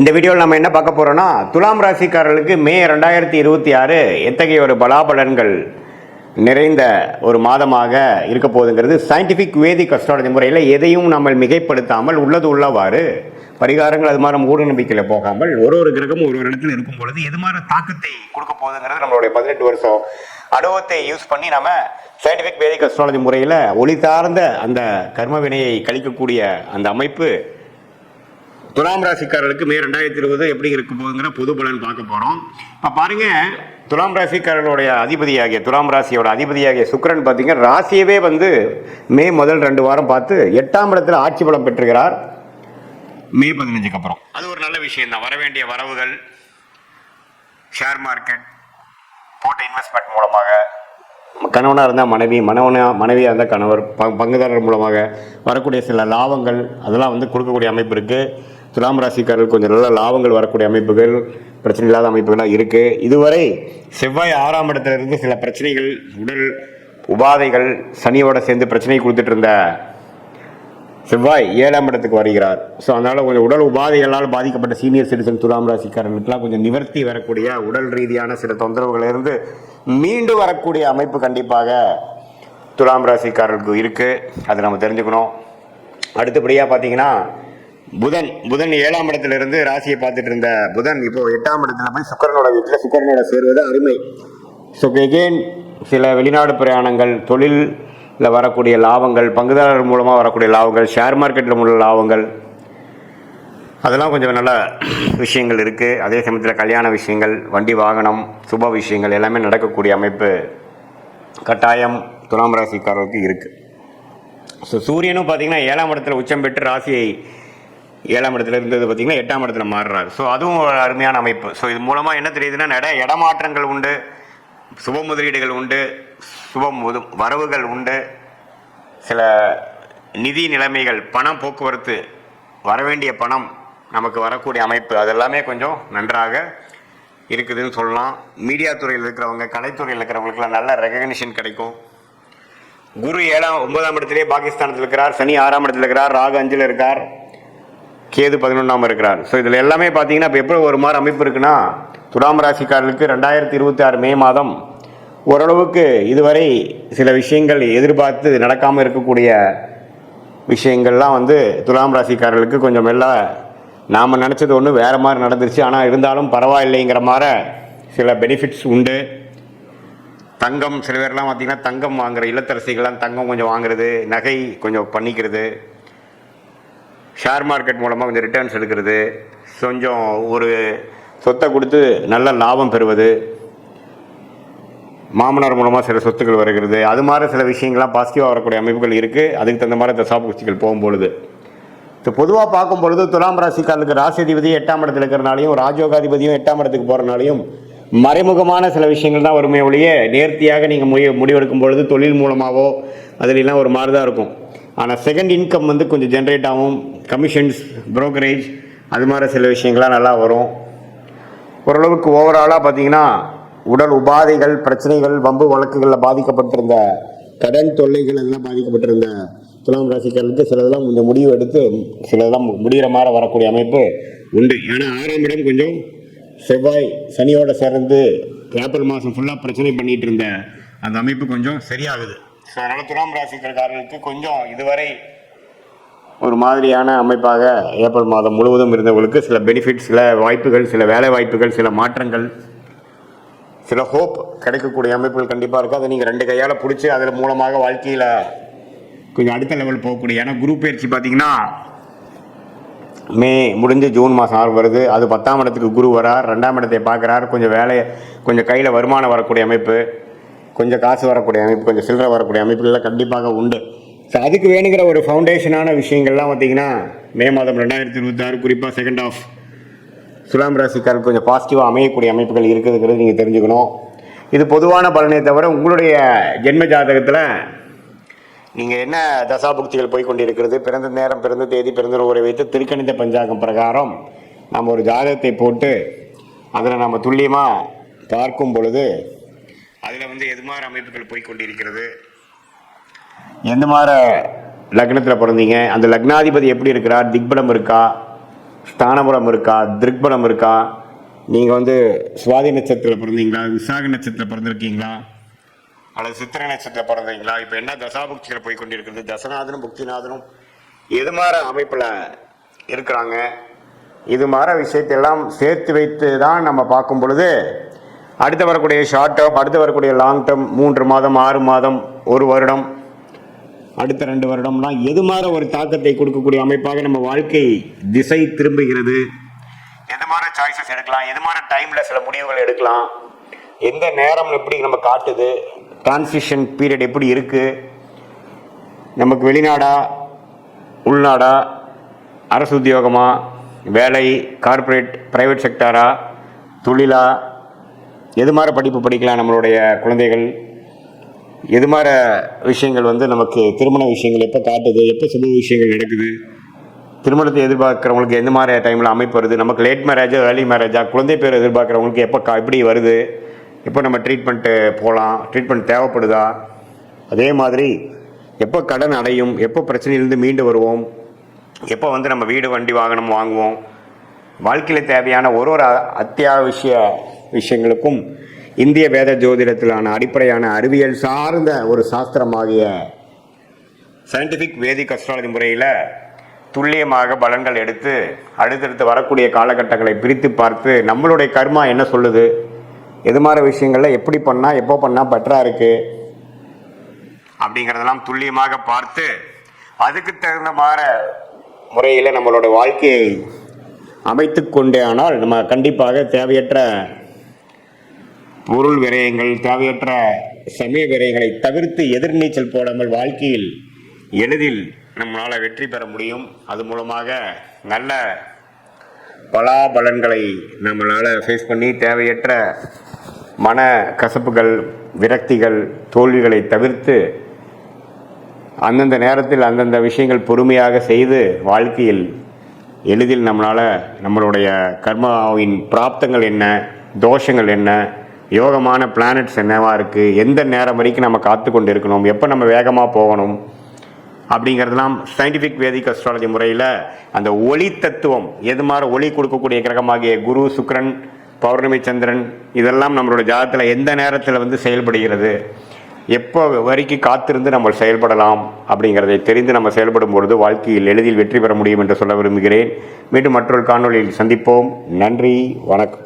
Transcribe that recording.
இந்த வீடியோவில் நம்ம என்ன பார்க்க போகிறோம்னா, துலாம் ராசிக்காரர்களுக்கு மே 2026 எத்தகைய ஒரு பலாபலன்கள் நிறைந்த ஒரு மாதமாக இருக்க போகுதுங்கிறது சயின்டிஃபிக் வேதிக் அஸ்ட்ராலஜி முறையில் எதையும் நம்ம மிகைப்படுத்தாமல் உள்ளது உள்ளவாறு பரிகாரங்கள் அது மாதிரி நம்ம மூட நம்பிக்கையில் போகாமல் ஒரு கிரகம் ஒரு இடத்துல இருக்கும் பொழுது எது மாதிரி தாக்கத்தை கொடுக்க போகுதுங்கிறது நம்மளுடைய 18 வருஷம் அனுபவத்தை யூஸ் பண்ணி நம்ம சயின்டிஃபிக் வேதிக் அஸ்ட்ராலஜி முறையில் ஒளி சார்ந்த அந்த கர்ம வினையை கழிக்கக்கூடிய அந்த அமைப்பு துலாம் ராசிக்காரர்களுக்கு மே 2020 எப்படி இருக்க போகுதுங்கிற பொது பலன் பார்க்க போகிறோம். இப்போ பாருங்க, துலாம் ராசிக்காரர்களுடைய அதிபதியாகிய துலாம் ராசியோட அதிபதியாகிய சுக்கிரன் பார்த்தீங்கன்னா ராசியவே மே முதல் 2 வாரம் பார்த்து 8ஆம் இடத்துல ஆட்சி பலம் பெற்றுகிறார். மே 15க்கு அப்புறம் அது ஒரு நல்ல விஷயம் தான். வரவேண்டிய வரவுகள், ஷேர் மார்க்கெட் போட்ட இன்வெஸ்ட்மெண்ட் மூலமாக, கணவனாக இருந்தால் மனைவி, மனைவியாக இருந்தால் கணவர், பங்குதாரர் மூலமாக வரக்கூடிய சில லாபங்கள் அதெல்லாம் கொடுக்கக்கூடிய அமைப்பு இருக்குது. துலாம் ராசிக்காரர்கள் கொஞ்சம் நல்ல லாபங்கள் வரக்கூடிய அமைப்புகள், பிரச்சனை இல்லாத அமைப்புகளாக இருக்குது. இதுவரை செவ்வாய் 6ஆம் இடத்துல இருந்து சில பிரச்சனைகள், உடல் உபாதைகள், சனியோட சேர்ந்து பிரச்சனை கொடுத்துட்டு இருந்த செவ்வாய் 7ஆம் இடத்துக்கு வருகிறார். ஸோ அதனால் கொஞ்சம் உடல் உபாதைகளால் பாதிக்கப்பட்ட சீனியர் சிட்டிசன் துலாம் ராசிக்காரர்களுக்கெல்லாம் கொஞ்சம் நிவர்த்தி வரக்கூடிய, உடல் ரீதியான சில தொந்தரவுகளிலிருந்து மீண்டு வரக்கூடிய அமைப்பு கண்டிப்பாக துலாம் ராசிக்காரர்களுக்கு இருக்குது. அதை நம்ம தெரிஞ்சுக்கணும். அடுத்தபடியாக பார்த்தீங்கன்னா புதன் 7ஆம் இடத்துல இருந்து ராசியை பார்த்துட்டு இருந்த புதன் இப்போ 8ஆம் இடத்துல போய் சுக்கிரனோட வீட்டில் சுக்கிரனோட சேருவது அருமை. ஸோ எகெயின் சில வெளிநாடு பிரயாணங்கள், தொழிலில் வரக்கூடிய லாபங்கள், பங்குதாரர் மூலமாக வரக்கூடிய லாபங்கள், ஷேர் மார்க்கெட்டில் உள்ள லாபங்கள், அதெல்லாம் கொஞ்சம் நல்ல விஷயங்கள் இருக்குது. அதே சமயத்தில் கல்யாண விஷயங்கள், வண்டி வாகனம், சுப விஷயங்கள் எல்லாமே நடக்கக்கூடிய அமைப்பு கட்டாயம் துலாம் ராசிக்காரருக்கு இருக்குது. ஸோ சூரியனும் பார்த்திங்கன்னா 7ஆம் இடத்துல உச்சம் பெற்று ராசியை 7ஆம் இடத்துல இருந்தது பார்த்திங்கன்னா 8ஆம் இடத்துல மாறுறாரு. ஸோ அதுவும் ஒரு அருமையான அமைப்பு. ஸோ இது மூலமாக என்ன தெரியுதுன்னா, இடமாற்றங்கள் உண்டு, சுப முதலீடுகள் உண்டு, வரவுகள் உண்டு, சில நிதி நிலைமைகள், பணம் போக்குவரத்து, வரவேண்டிய பணம் நமக்கு வரக்கூடிய அமைப்பு அதெல்லாமே கொஞ்சம் நன்றாக இருக்குதுன்னு சொல்லலாம். மீடியா துறையில் இருக்கிறவங்க, கலைத்துறையில் இருக்கிறவங்களுக்குலாம் நல்ல ரெகக்னிஷன் கிடைக்கும். குரு 9ஆம் இடத்துலேயே பாகிஸ்தானத்தில் இருக்கிறார், சனி 6ஆம் இடத்துல இருக்கிறார், ராகு 5ல் இருக்கார், கேது 11ஆம் இருக்கிறார். ஸோ இதில் எல்லாமே பார்த்தீங்கன்னா இப்போ எப்படி ஒரு மாதிரி அமைப்பு இருக்குன்னா, துலாம் ராசிக்காரர்களுக்கு 2026 மே மாதம் ஓரளவுக்கு இதுவரை சில விஷயங்கள் எதிர்பார்த்து நடக்காமல் இருக்கக்கூடிய விஷயங்கள்லாம் துலாம் ராசிக்காரர்களுக்கு கொஞ்சம் மெல்ல நாம் நினச்சது ஒன்று வேறு மாதிரி நடந்துருச்சு. ஆனால் இருந்தாலும் பரவாயில்லைங்கிற மாதிரி சில பெனிஃபிட்ஸ் உண்டு. தங்கம், சில பேர்லாம் பார்த்திங்கன்னா தங்கம் வாங்குகிற இல்லத்தரசிகள்லாம் தங்கம் கொஞ்சம் வாங்குறது, நகை கொஞ்சம் பண்ணிக்கிறது, ஷேர் மார்க்கெட் மூலமாக கொஞ்சம் ரிட்டர்ன்ஸ் எடுக்கிறது, கொஞ்சம் ஒரு சொத்தை கொடுத்து நல்ல லாபம் பெறுவது, மாமனார் மூலமாக சில சொத்துக்கள் வருகிறது, அது மாதிரி சில விஷயங்கள்லாம் பாசிட்டிவாக வரக்கூடிய அமைப்புகள் இருக்குது. அதுக்கு தகுந்த மாதிரி இந்த சாப்புக்குச்சிகள் போகும்பொழுது இப்போ பொதுவாக பார்க்கும்பொழுது துலாம் ராசிக்காரர்களுக்கு ராசிதிபதி 8ஆம் இடத்துல இருக்கிறனாலையும், ராஜயோகாதிபதியும் 8ஆம் இடத்துக்கு போகிறனாலையும் மறைமுகமான சில விஷயங்கள் தான் வருமே ஒழிய நேர்த்தியாக நீங்கள் முடிவெடுக்கும் பொழுது தொழில் மூலமாகவோ அதிலெல்லாம் ஒரு மாதிரி தான் இருக்கும். ஆனால் செகண்ட் இன்கம் கொஞ்சம் ஜென்ரேட் ஆகும். கமிஷன்ஸ், ப்ரோக்கரேஜ், அது மாதிரி சில விஷயங்கள்லாம் நல்லா வரும். ஓரளவுக்கு ஓவராலாக பார்த்தீங்கன்னா உடல் உபாதைகள், பிரச்சனைகள், வம்பு வழக்குகளில் பாதிக்கப்பட்டிருந்த கடன் தொல்லைகள் எல்லாம் பாதிக்கப்பட்டிருந்த துலாம் ராசிக்காரர்களுக்கு சிலதெல்லாம் கொஞ்சம் முடிவு எடுத்து சிலதெல்லாம் முடிகிற மாதிரி வரக்கூடிய அமைப்பு உண்டு. ஏன்னா 6ஆம் இடம் கொஞ்சம் செவ்வாய் சனியோடு சேர்ந்து ஏப்ரல் மாதம் ஃபுல்லாக பிரச்சனை பண்ணிகிட்டு இருந்த அந்த அமைப்பு கொஞ்சம் சரியாகுது. ஸோ அதனால் துலாம் ராசிக்காரர்களுக்கு கொஞ்சம் இதுவரை ஒரு மாதிரியான அமைப்பாக ஏப்ரல் மாதம் முழுவதும் இருந்தவங்களுக்கு சில பெனிஃபிட்ஸ், சில வாய்ப்புகள், சில வேலை வாய்ப்புகள், சில மாற்றங்கள், சில ஹோப் கிடைக்கக்கூடிய அமைப்புகள் கண்டிப்பாக இருக்குது. அதை நீங்கள் 2 கையால் பிடிச்சி அதில் மூலமாக வாழ்க்கையில் கொஞ்சம் அடுத்த லெவல் போகக்கூடிய. ஏன்னா குரு பயிற்சி பார்த்திங்கன்னா மே முடிஞ்சு ஜூன் மாதம் வருது. அது 10ஆம் இடத்துக்கு குரு வரார், 2ஆம் இடத்தை பார்க்குறார். கொஞ்சம் வேலையை, கொஞ்சம் கையில் வருமானம் வரக்கூடிய அமைப்பு, கொஞ்சம் காசு வரக்கூடிய அமைப்பு, கொஞ்சம் சில்லறை வரக்கூடிய அமைப்புகள்லாம் கண்டிப்பாக உண்டு. ஸோ அதுக்கு வேணுங்கிற ஒரு ஃபவுண்டேஷனான விஷயங்கள்லாம் பார்த்திங்கன்னா மே மாதம் 2026 குறிப்பாக செகண்ட் ஆஃப் துலாம் ராசிக்காரர்கள் கொஞ்சம் பாசிட்டிவாக அமையக்கூடிய அமைப்புகள் இருக்குதுங்கிறது நீங்கள் தெரிஞ்சுக்கணும். இது பொதுவான பலனை தவிர உங்களுடைய ஜென்ம ஜாதகத்தில் நீங்கள் என்ன தசாபுக்திகள் போய்கொண்டிருக்கிறது, பிறந்த நேரம், பிறந்த தேதி, பிறந்த ஊரை வைத்து திருக்கணித பஞ்சாங்கம் பிரகாரம் நம்ம ஒரு ஜாதகத்தை போட்டு அதில் நம்ம துல்லியமாக பார்க்கும் பொழுது அதில் எது மாதிரி அமைப்புகள் போய்கொண்டிருக்கிறது, எந்த மாதிரி லக்னத்தில் பிறந்தீங்க, அந்த லக்னாதிபதி எப்படி இருக்கிறார், திக்பலம் இருக்கா, ஸ்தானபலம் இருக்கா, திருக்பலம் இருக்கா, நீங்கள் வந்து சுவாதி நட்சத்திரத்தில் பிறந்தீங்களா, விசாக நட்சத்திரத்தில் பிறந்திருக்கீங்களா, அல்லது சித்திரை நட்சத்திரத்தில் பிறந்தீங்களா, இப்போ என்ன தசாபுக்திகள் போய் கொண்டிருக்கிறது, தசநாதனும் புக்திநாதனும் எது மாதிரி அமைப்பில் இருக்கிறாங்க, இது மாதிரி விஷயத்தெல்லாம் சேர்த்து வைத்து தான் நம்ம பார்க்கும் பொழுது அடுத்து வரக்கூடிய ஷார்ட் டேர்ம், அடுத்து வரக்கூடிய லாங் டேர்ம், 3 மாதம், 6 மாதம், 1 வருடம், அடுத்த 2 வருடம்லாம் எது மாதிரி ஒரு தாக்கத்தை கொடுக்கக்கூடிய அமைப்பாக நம்ம வாழ்க்கை திசை திரும்புகிறது, எது மாதிரி சாய்ஸஸ் எடுக்கலாம், எது மாதிரி டைமில் சில முடிவுகள் எடுக்கலாம், எந்த நேரம் எப்படி நம்ம காட்டுது, டிரான்சிஷன் பீரியட் எப்படி இருக்குது, நமக்கு வெளிநாடா உள்நாடா, அரசு உத்தியோகமா, வேலை, கார்ப்பரேட், பிரைவேட் செக்டாரா, தொழிலா, எது மாதிரி படிப்பு படிக்கலாம் நம்மளுடைய குழந்தைகள், எது மாதிரி விஷயங்கள் வந்து நமக்கு திருமண விஷயங்கள் எப்போ காட்டுது, எப்போ சுப விஷயங்கள் நடக்குது, திருமணத்தை எதிர்பார்க்குறவங்களுக்கு எந்த மாதிரி டைமில் அமைப்பு வருது, நமக்கு லேட் மேரேஜா ஏர்லி மேரேஜா, குழந்தை பேர் எதிர்பார்க்குறவங்களுக்கு எப்போ எப்படி வருது, எப்போ நம்ம ட்ரீட்மெண்ட்டு போகலாம், ட்ரீட்மெண்ட் தேவைப்படுதா, அதே மாதிரி எப்போ கடன் அடையும், எப்போ பிரச்சனையிலேருந்து மீண்டு வருவோம், எப்போ வந்து நம்ம வீடு வண்டி வாகனம் வாங்குவோம், வாழ்க்கையில் தேவையான ஒரு அத்தியாவசிய விஷயங்களுக்கும் இந்திய வேத ஜோதிடத்திலான அடிப்படையான அறிவியல் சார்ந்த ஒரு சாஸ்திரமாகிய சயின்டிஃபிக் வேதிக் அஸ்ட்ராலஜி முறையில் துல்லியமாக பலன்கள் எடுத்து அடுத்தடுத்து வரக்கூடிய காலகட்டங்களை பிரித்து பார்த்து நம்மளுடைய கர்மா என்ன சொல்லுது, எது மாதிரி விஷயங்களில் எப்படி பண்ணால் எப்போ பண்ணால் பெட்டராக இருக்குது அப்படிங்கிறதெல்லாம் துல்லியமாக பார்த்து அதுக்கு தகுந்த மாதிரி முறையில் நம்மளோட வாழ்க்கையை அமைத்து கொண்டே ஆனால் நம்ம கண்டிப்பாக தேவையற்ற பொருள் விரயங்கள், தேவையற்ற சமய விரயங்களை தவிர்த்து எதிர்நீச்சல் போடாமல் வாழ்க்கையில் எளிதில் நம்மளால் வெற்றி பெற முடியும். அது மூலமாக நல்ல பலாபலன்களை நம்மளால் ஃபேஸ் பண்ணி தேவையற்ற மன கசப்புகள், விரக்திகள், தோல்விகளை தவிர்த்து அந்தந்த நேரத்தில் அந்தந்த விஷயங்கள் பொறுமையாக செய்து வாழ்க்கையில் எளிதில் நம்மளால் நம்மளுடைய கர்மாவின் பிராப்தங்கள் என்ன, தோஷங்கள் என்ன, யோகமான பிளானட்ஸ் என்னவாக இருக்குது, எந்த நேரம் வரைக்கும் நம்ம காத்து கொண்டு இருக்கணும், எப்போ நம்ம வேகமாக போகணும் அப்படிங்கிறதுலாம் சயின்டிஃபிக் வேதிக் அஸ்ட்ராலஜி முறையில் அந்த ஒளி தத்துவம், எது மாதிரி ஒளி கொடுக்கக்கூடிய கிரகமாகிய குரு, சுக்கிரன், பௌர்ணமி, சந்திரன், இதெல்லாம் நம்மளோட ஜாதகத்தில் எந்த நேரத்தில் வந்து செயல்படுகிறது, எப்போ வரைக்கும் காத்திருந்து நம்ம செயல்படலாம் அப்படிங்கிறதை தெரிந்து நம்ம செயல்படும் பொழுது வாழ்க்கையில் எளிதில் வெற்றி பெற முடியும் என்று சொல்ல விரும்புகிறேன். மீண்டும் மற்றொரு காணொளியில் சந்திப்போம். நன்றி, வணக்கம்.